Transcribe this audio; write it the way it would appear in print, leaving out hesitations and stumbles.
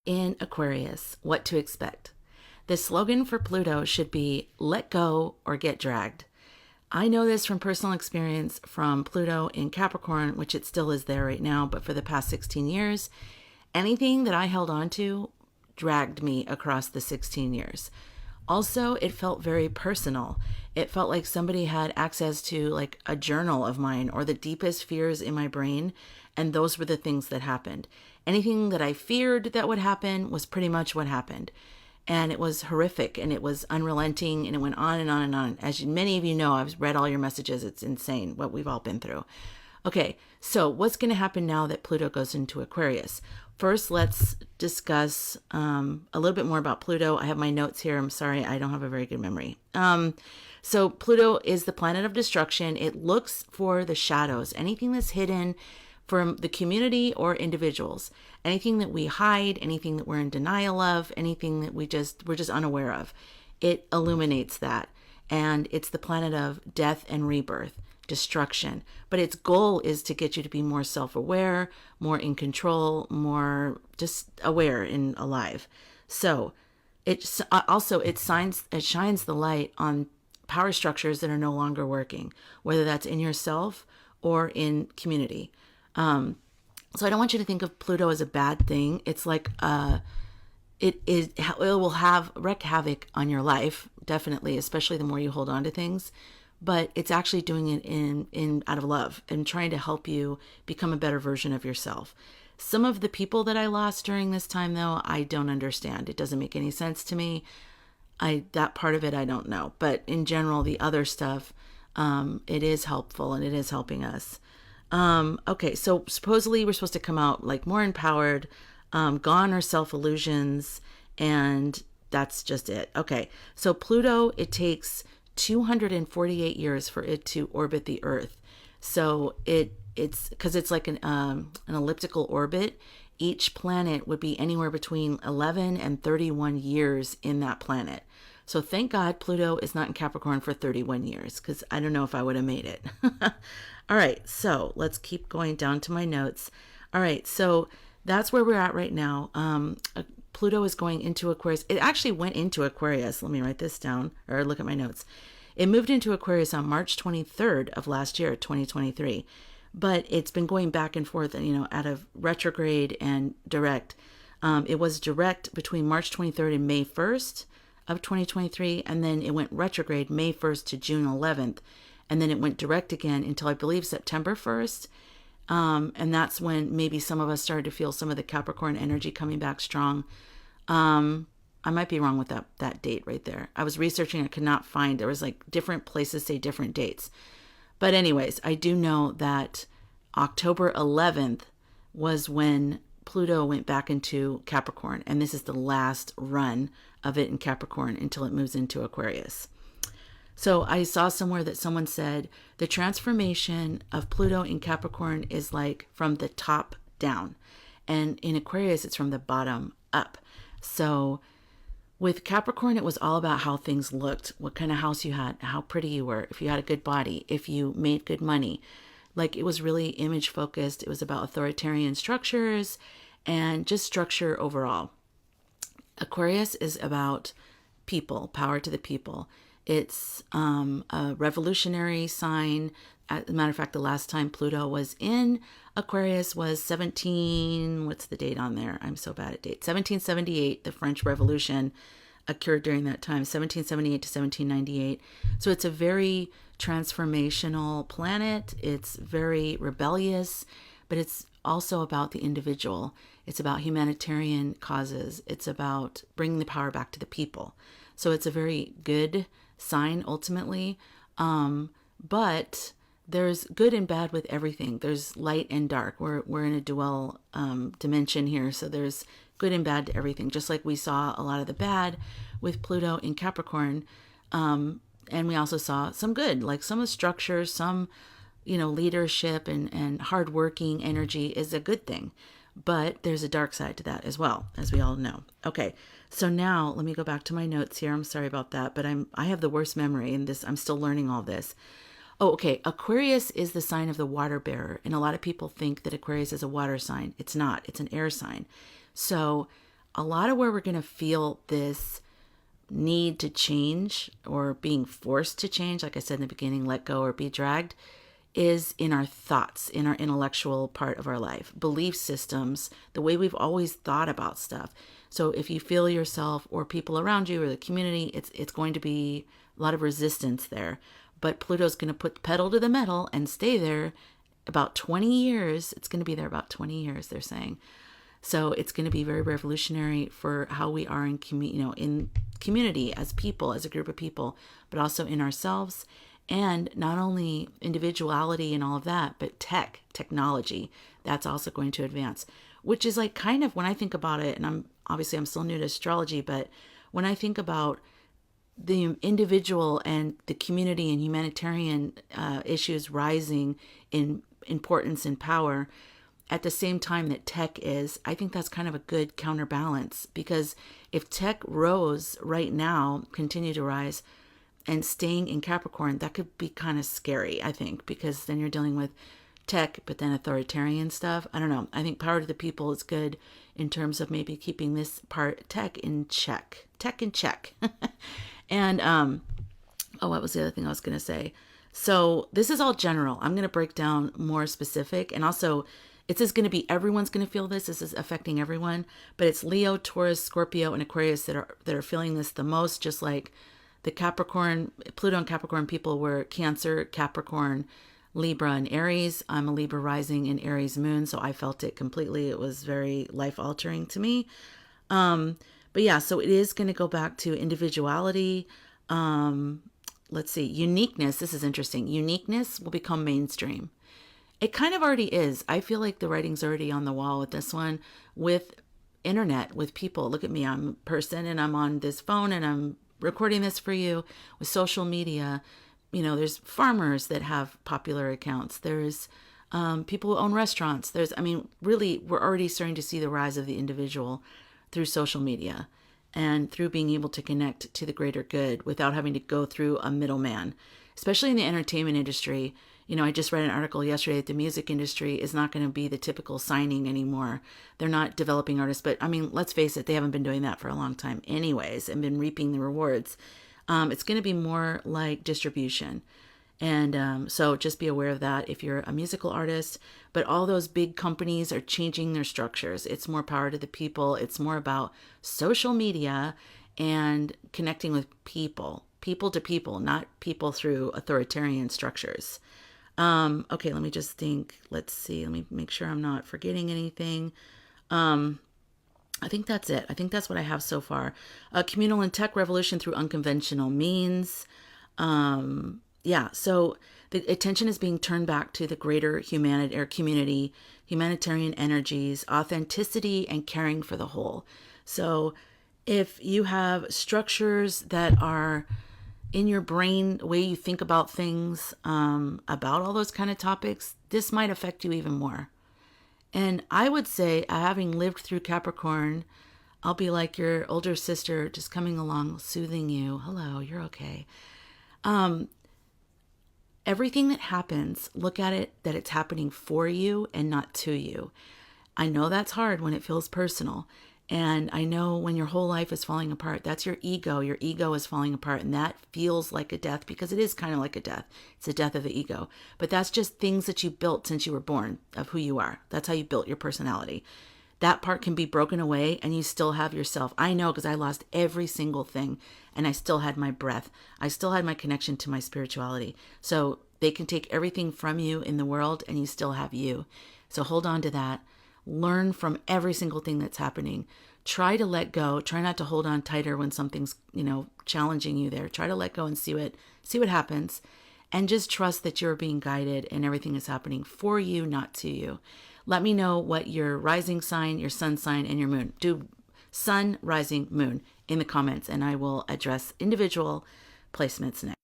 in Aquarius, what to expect. The slogan for Pluto should be let go or get dragged. I know this from personal experience from Pluto in Capricorn, which it still is there right now, but for the past 16 years, anything that I held on to dragged me across the 16 years. Also, it felt very personal. It felt like somebody had access to like a journal of mine or the deepest fears in my brain, and those were the things that happened. Anything that I feared that would happen was pretty much what happened. And it was horrific and it was unrelenting and it went on and on and on. As many of you know, I've read all your messages. It's insane what we've all been through. Okay, so what's going to happen now that Pluto goes into Aquarius? First, let's discuss a little bit more about Pluto. I have my notes here. I'm sorry, I don't have a very good memory. So Pluto is the planet of destruction. It looks for the shadows, anything that's hidden from the community or individuals, anything that we hide, anything that we're in denial of, anything that we're just unaware of. It illuminates that. And it's the planet of death and rebirth, destruction. But its goal is to get you to be more self-aware, more in control, more just aware and alive. So it also it shines the light on power structures that are no longer working, whether that's in yourself or in community. So I don't want you to think of Pluto as a bad thing. It's like it will wreak havoc on your life, definitely, especially the more you hold on to things. But it's actually doing it in out of love and trying to help you become a better version of yourself. Some of the people that I lost during this time, though, I don't understand. It doesn't make any sense to me. That part of it I don't know. But in general, the other stuff, it is helpful and it is helping us. Okay, so supposedly we're supposed to come out like more empowered, gone are self-illusions, and that's just it. Okay, so Pluto, it takes 248 years for it to orbit the Earth. So it's because it's like an elliptical orbit. Each planet would be anywhere between 11 and 31 years in that planet. So thank God Pluto is not in Capricorn for 31 years, because I don't know if I would have made it. All right, so let's keep going down to my notes. All right, so that's where we're at right now. Pluto is going into Aquarius. It actually went into Aquarius. Let me write this down or look at my notes. It moved into Aquarius on March 23rd of last year, 2023. But it's been going back and forth, out of retrograde and direct. It was direct between March 23rd and May 1st of 2023, and then it went retrograde May 1st to June 11th, and then it went direct again until I believe September 1st, and that's when maybe some of us started to feel some of the Capricorn energy coming back strong. I might be wrong with that date right there. I was researching, I could not find, there was like different places say different dates. But anyways, I do know that October 11th was when Pluto went back into Capricorn, and this is the last run of it in Capricorn until it moves into Aquarius. So I saw somewhere that someone said the transformation of Pluto in Capricorn is like from the top down, and in Aquarius it's from the bottom up. So with Capricorn, it was all about how things looked, what kind of house you had, how pretty you were, if you had a good body, if you made good money. Like, it was really image focused. It was about authoritarian structures and just structure overall. Aquarius is about people, power to the people. It's a revolutionary sign. As a matter of fact, the last time Pluto was in Aquarius was what's the date on there? I'm so bad at dates. 1778, the French Revolution occurred during that time, 1778 to 1798. So it's a very transformational planet. It's very rebellious, but it's also about the individual. It's about humanitarian causes. It's about bringing the power back to the people. So it's a very good sign ultimately. But there's good and bad with everything. There's light and dark. We're in a dual dimension here. So there's good and bad to everything. Just like we saw a lot of the bad with Pluto in Capricorn. And we also saw some good, like some of the structure, some, leadership and hardworking energy is a good thing. But there's a dark side to that as well, as we all know. Okay, so now let me go back to my notes here. I'm sorry about that, but I have the worst memory in this. I'm still learning all this. Oh, okay. Aquarius is the sign of the water bearer. And a lot of people think that Aquarius is a water sign. It's not. It's an air sign. So a lot of where we're going to feel this need to change or being forced to change, like I said in the beginning, let go or be dragged, is in our thoughts, in our intellectual part of our life, belief systems, the way we've always thought about stuff. So if you feel yourself or people around you or the community, it's going to be a lot of resistance there. But Pluto's going to put the pedal to the metal and stay there about 20 years. It's going to be there about 20 years, they're saying. So it's going to be very revolutionary for how we are in community as people, as a group of people, but also in ourselves. And not only individuality and all of that, but technology, that's also going to advance, which is like kind of when I think about it, and I'm still new to astrology, but when I think about the individual and the community and humanitarian issues rising in importance and power at the same time that tech is, I think that's kind of a good counterbalance, because if tech rose right now, continue to rise, and staying in Capricorn, that could be kind of scary, I think, because then you're dealing with tech, but then authoritarian stuff. I don't know. I think power to the people is good in terms of maybe keeping this part tech in check. And, what was the other thing I was going to say? So this is all general. I'm going to break down more specific. And also, it's just going to be, everyone's going to feel this. This is affecting everyone. But it's Leo, Taurus, Scorpio, and Aquarius that are feeling this the most, just like the Capricorn, Pluto and Capricorn people were Cancer, Capricorn, Libra, and Aries. I'm a Libra rising and Aries moon, so I felt it completely. It was very life-altering to me. But yeah, so it is going to go back to individuality. Let's see, uniqueness. This is interesting. Uniqueness will become mainstream. It kind of already is. I feel like the writing's already on the wall with this one, with internet, with people. Look at me. I'm a person and I'm on this phone and I'm recording this for you. With social media, there's farmers that have popular accounts. There's people who own restaurants. Really, we're already starting to see the rise of the individual through social media and through being able to connect to the greater good without having to go through a middleman, especially in the entertainment industry. I just read an article yesterday that the music industry is not going to be the typical signing anymore. They're not developing artists, but let's face it, they haven't been doing that for a long time anyways and been reaping the rewards. It's going to be more like distribution. And so just be aware of that if you're a musical artist. But all those big companies are changing their structures. It's more power to the people. It's more about social media and connecting with people to people, not people through authoritarian structures. Okay, let me just think. Let's see. Let me make sure I'm not forgetting anything. I think that's it. I think that's what I have so far. Communal and tech revolution through unconventional means. So the attention is being turned back to the greater humanity or community, humanitarian energies, authenticity, and caring for the whole. So if you have structures that are in your brain, the way you think about things, about all those kind of topics, this might affect you even more. And I would say, having lived through Capricorn, I'll be like your older sister, just coming along, soothing you. Hello, you're okay. Everything that happens, look at it that it's happening for you and not to you. I know that's hard when it feels personal. And I know when your whole life is falling apart, that's your ego. Your ego is falling apart, and that feels like a death, because it is kind of like a death. It's a death of the ego. But that's just things that you built since you were born, of who you are. That's how you built your personality. That part can be broken away and you still have yourself. I know, because I lost every single thing and I still had my breath. I still had my connection to my spirituality. So they can take everything from you in the world and you still have you. So hold on to that. Learn from every single thing that's happening. Try to let go. Try not to hold on tighter when something's, challenging you there. Try to let go and see what happens. And just trust that you're being guided and everything is happening for you, not to you. Let me know what your rising sign, your sun sign, and your moon. Do sun, rising, moon in the comments, and I will address individual placements next.